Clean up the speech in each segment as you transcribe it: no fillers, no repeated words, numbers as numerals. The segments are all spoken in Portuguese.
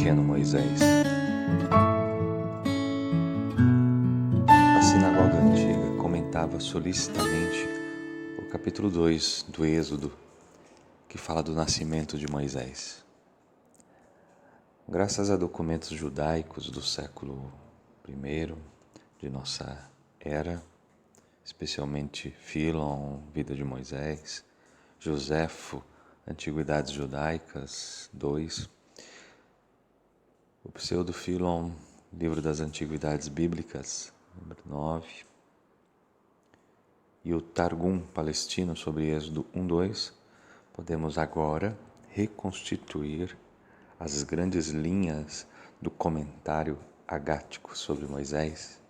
pequeno Moisés. A sinagoga antiga comentava solicitamente o capítulo 2 do Êxodo, que fala do nascimento de Moisés. Graças a documentos judaicos do século I de nossa era, especialmente Fílon, Vida de Moisés, Joséfo, Antiguidades Judaicas 2, o Pseudo-Fílon, Livro das Antiguidades Bíblicas, número 9, e o Targum palestino sobre Êxodo 1:2, podemos agora reconstituir as grandes linhas do comentário agático sobre Moisés,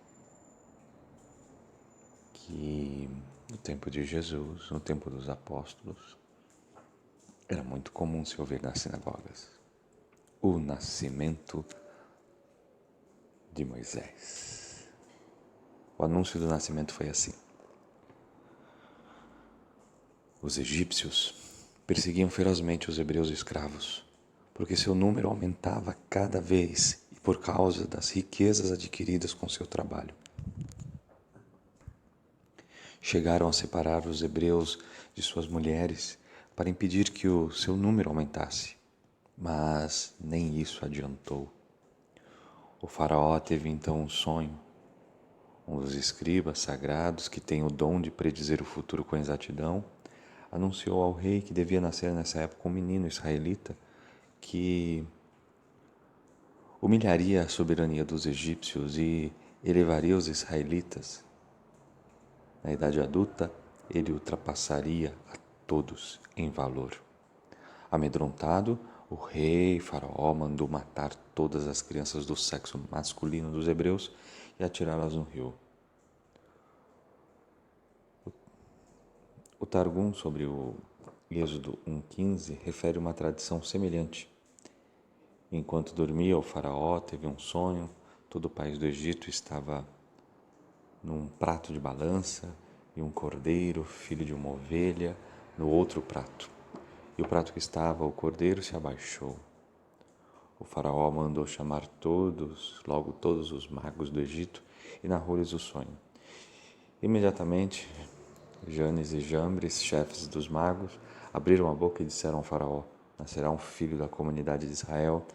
que no tempo de Jesus, no tempo dos apóstolos, era muito comum se ouvir nas sinagogas. O nascimento de Moisés. O anúncio do nascimento foi assim. Os egípcios perseguiam ferozmente os hebreus escravos, porque seu número aumentava cada vez e por causa das riquezas adquiridas com seu trabalho. Chegaram a separar os hebreus de suas mulheres para impedir que o seu número aumentasse, mas nem isso adiantou. O faraó teve então um sonho. Um dos escribas sagrados, que tem o dom de predizer o futuro com exatidão, anunciou ao rei que devia nascer nessa época um menino israelita que humilharia a soberania dos egípcios e elevaria os israelitas. Na idade adulta, ele ultrapassaria a todos em valor. Amedrontado, o rei Faraó mandou matar todas as crianças do sexo masculino dos hebreus e atirá-las no rio. O Targum sobre o Êxodo 1:15 refere uma tradição semelhante. Enquanto dormia, o faraó teve um sonho. Todo o país do Egito estava num prato de balança e um cordeiro, filho de uma ovelha, no outro prato. E o prato que estava o cordeiro se abaixou. O faraó mandou chamar logo todos os magos do Egito e narrou-lhes o sonho. Imediatamente, Janes e Jambres, chefes dos magos, abriram a boca e disseram ao faraó: nascerá um filho da comunidade de Israel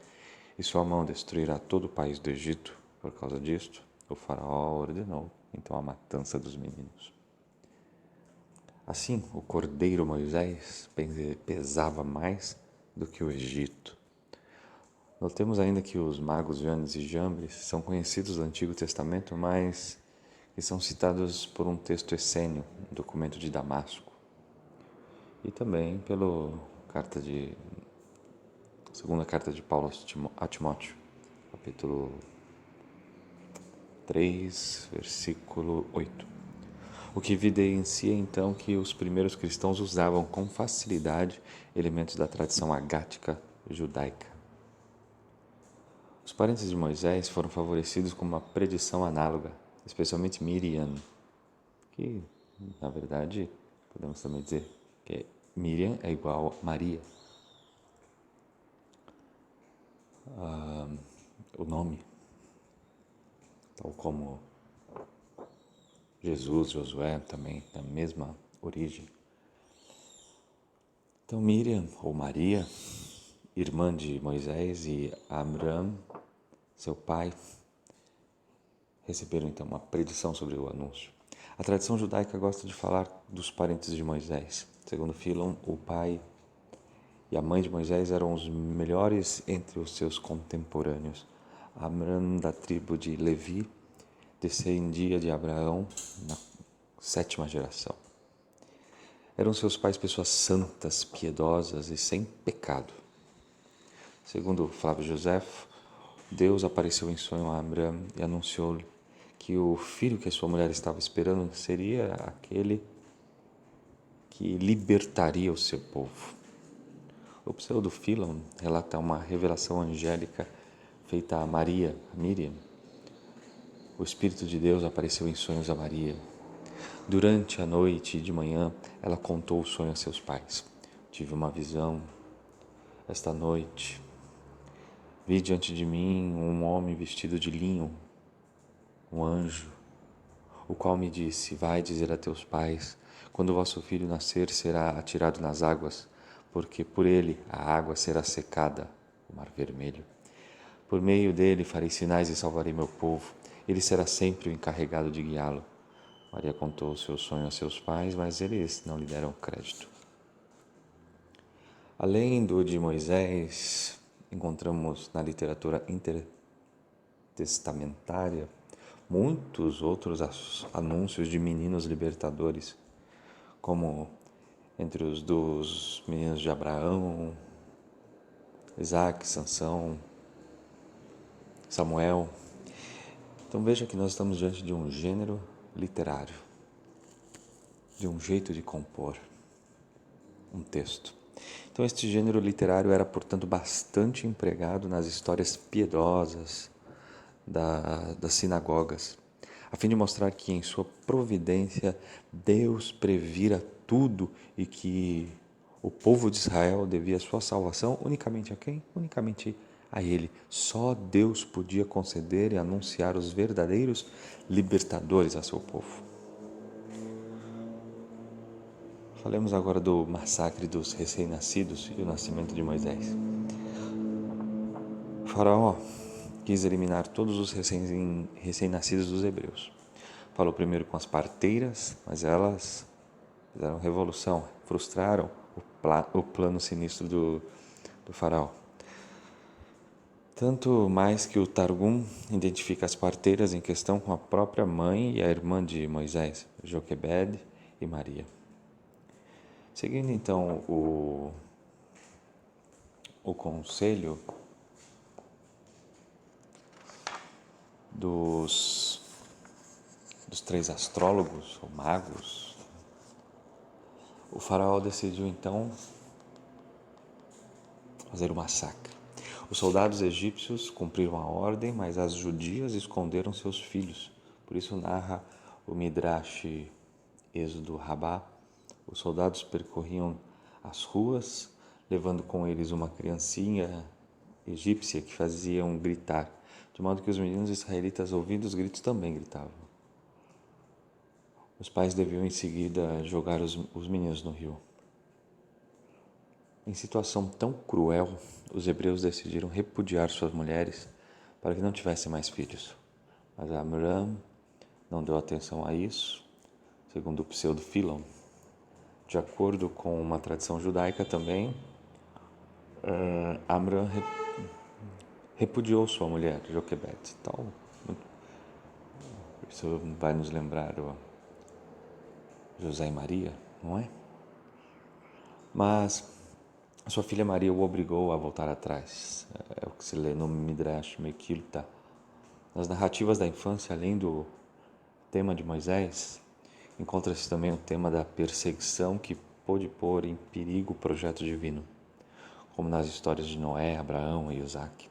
e sua mão destruirá todo o país do Egito. Por causa disto, o faraó ordenou então a matança dos meninos. Assim, o cordeiro Moisés pesava mais do que o Egito. Notemos ainda que os magos Janes e Jambres são conhecidos do Antigo Testamento, mas que são citados por um texto essênio, um documento de Damasco, e também pela segunda carta de Paulo a Timóteo, capítulo 3, versículo 8. O que evidencia então que os primeiros cristãos usavam com facilidade elementos da tradição agática judaica. Os parentes de Moisés foram favorecidos com uma predição análoga, especialmente Miriam, que, na verdade, podemos também dizer que Miriam é igual a Maria. O nome, tal como Jesus, Josué, também da mesma origem. Então, Miriam, ou Maria, irmã de Moisés, e Amram, seu pai, receberam então uma predição sobre o anúncio. A tradição judaica gosta de falar dos parentes de Moisés. Segundo Fílon, o pai e a mãe de Moisés eram os melhores entre os seus contemporâneos. Amram, da tribo de Levi, descendia de Abraão na 7ª geração. Eram seus pais pessoas santas, piedosas e sem pecado. Segundo Flávio Joséfo, Deus apareceu em sonho a Abraão e anunciou-lhe que o filho que a sua mulher estava esperando seria aquele que libertaria o seu povo. O Pseudo-Fílon relata uma revelação angélica feita a Maria, a Miriam. O Espírito de Deus apareceu em sonhos a Maria. Durante a noite e de manhã, ela contou o sonho a seus pais. Tive uma visão esta noite Vi diante de mim um homem vestido de linho, um anjo, o qual me disse: vai dizer a teus pais, quando vosso filho nascer será atirado nas águas, porque por ele a água será secada, o mar vermelho. Por meio dele farei sinais e salvarei meu povo. Ele será sempre o encarregado de guiá-lo. Maria contou o seu sonho a seus pais, mas eles não lhe deram crédito. Além do de Moisés, encontramos na literatura intertestamentária muitos outros anúncios de meninos libertadores, como entre os dos meninos de Abraão, Isaac, Sansão, Samuel. Então veja que nós estamos diante de um gênero literário, de um jeito de compor um texto. Então este gênero literário era, portanto, bastante empregado nas histórias piedosas das sinagogas, a fim de mostrar que em sua providência Deus previra tudo e que o povo de Israel devia sua salvação unicamente a quem? Unicamente a Ele. Só Deus podia conceder e anunciar os verdadeiros libertadores a seu povo. Falemos agora do massacre dos recém-nascidos e o nascimento de Moisés. O faraó quis eliminar todos os recém-nascidos dos hebreus. Falou primeiro com as parteiras, mas elas fizeram revolução, frustraram o plano sinistro do faraó. Tanto mais que o Targum identifica as parteiras em questão com a própria mãe e a irmã de Moisés, Joquebede e Maria. Seguindo então o conselho dos 3 astrólogos ou magos, o faraó decidiu então fazer o massacre. Os soldados egípcios cumpriram a ordem, mas as judias esconderam seus filhos. Por isso narra o Midrash Êxodo Rabá. Os soldados percorriam as ruas, levando com eles uma criancinha egípcia que faziam gritar, de modo que os meninos israelitas, ouvindo os gritos, também gritavam. Os pais deviam em seguida jogar os meninos no rio. Em situação tão cruel, os hebreus decidiram repudiar suas mulheres para que não tivessem mais filhos. Mas Amram não deu atenção a isso, segundo o pseudo-Filon. De acordo com uma tradição judaica também, Amram repudiou sua mulher, Joquebede. Então, isso vai nos lembrar José e Maria, não é? Mas a sua filha Maria o obrigou a voltar atrás. É o que se lê no Midrash Mekilta. Nas narrativas da infância, além do tema de Moisés, encontra-se também o tema da perseguição que pôde pôr em perigo o projeto divino, como nas histórias de Noé, Abraão e Isaac.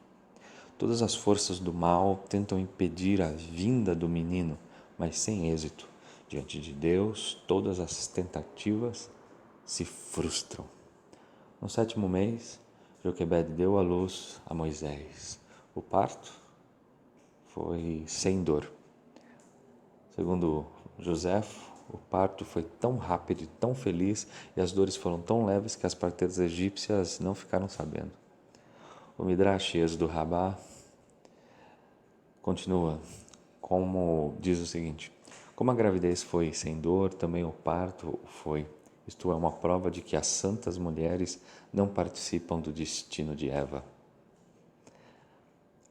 Todas as forças do mal tentam impedir a vinda do menino, mas sem êxito. Diante de Deus, todas as tentativas se frustram. No 7º mês, Joquebede deu à luz a Moisés. O parto foi sem dor. Segundo Joséfo, o parto foi tão rápido e tão feliz e as dores foram tão leves que as parteiras egípcias não ficaram sabendo. O Midrash Êxodo Rabá continua, como diz o seguinte: como a gravidez foi sem dor, também o parto foi. Isto é uma prova de que as santas mulheres não participam do destino de Eva.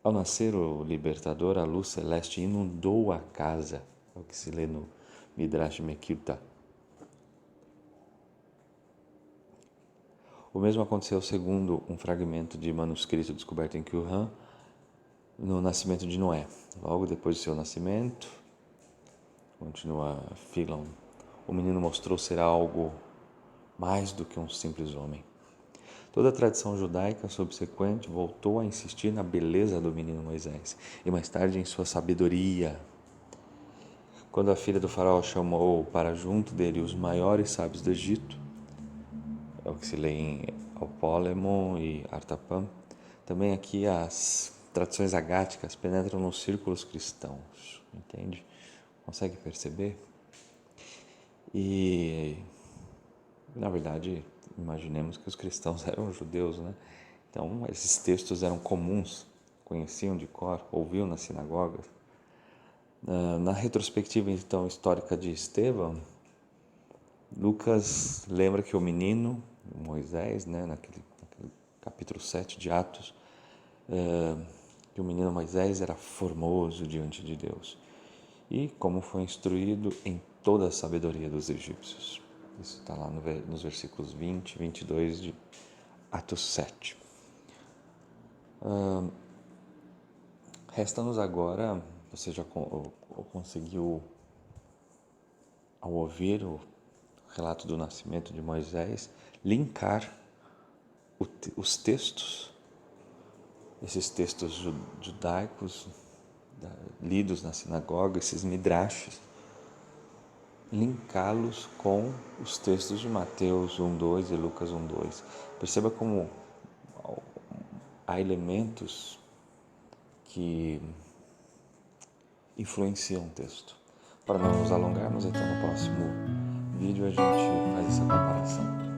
Ao nascer o libertador, a luz celeste inundou a casa, é o que se lê no Midrash Mekilta. O mesmo aconteceu segundo um fragmento de manuscrito descoberto em Qumran, no nascimento de Noé. Logo depois de seu nascimento, continua Filon, o menino mostrou ser algo mais do que um simples homem. Toda a tradição judaica subsequente voltou a insistir na beleza do menino Moisés e mais tarde em sua sabedoria. Quando a filha do faraó chamou para junto dele os maiores sábios do Egito, é o que se lê em Alpólemon e Artapam, Também aqui as tradições agáticas penetram nos círculos cristãos, entende? Consegue perceber? E, na verdade, imaginemos que os cristãos eram judeus, né? Então, esses textos eram comuns, conheciam de cor, ouviam nas sinagogas. Na retrospectiva, então, histórica de Estevão, Lucas lembra que o menino, Moisés, né, naquele capítulo 7 de Atos, que o menino Moisés era formoso diante de Deus e como foi instruído em toda a sabedoria dos egípcios. Isso está lá nos versículos 20 e 22 de Atos 7. Resta-nos agora, você já conseguiu, ao ouvir o relato do nascimento de Moisés, linkar os textos, esses textos judaicos lidos na sinagoga, esses midrashes, linká-los com os textos de Mateus 1:2 e Lucas 1:2. Perceba como há elementos que influenciam o texto. Para não nos alongarmos, então no próximo vídeo a gente faz essa comparação.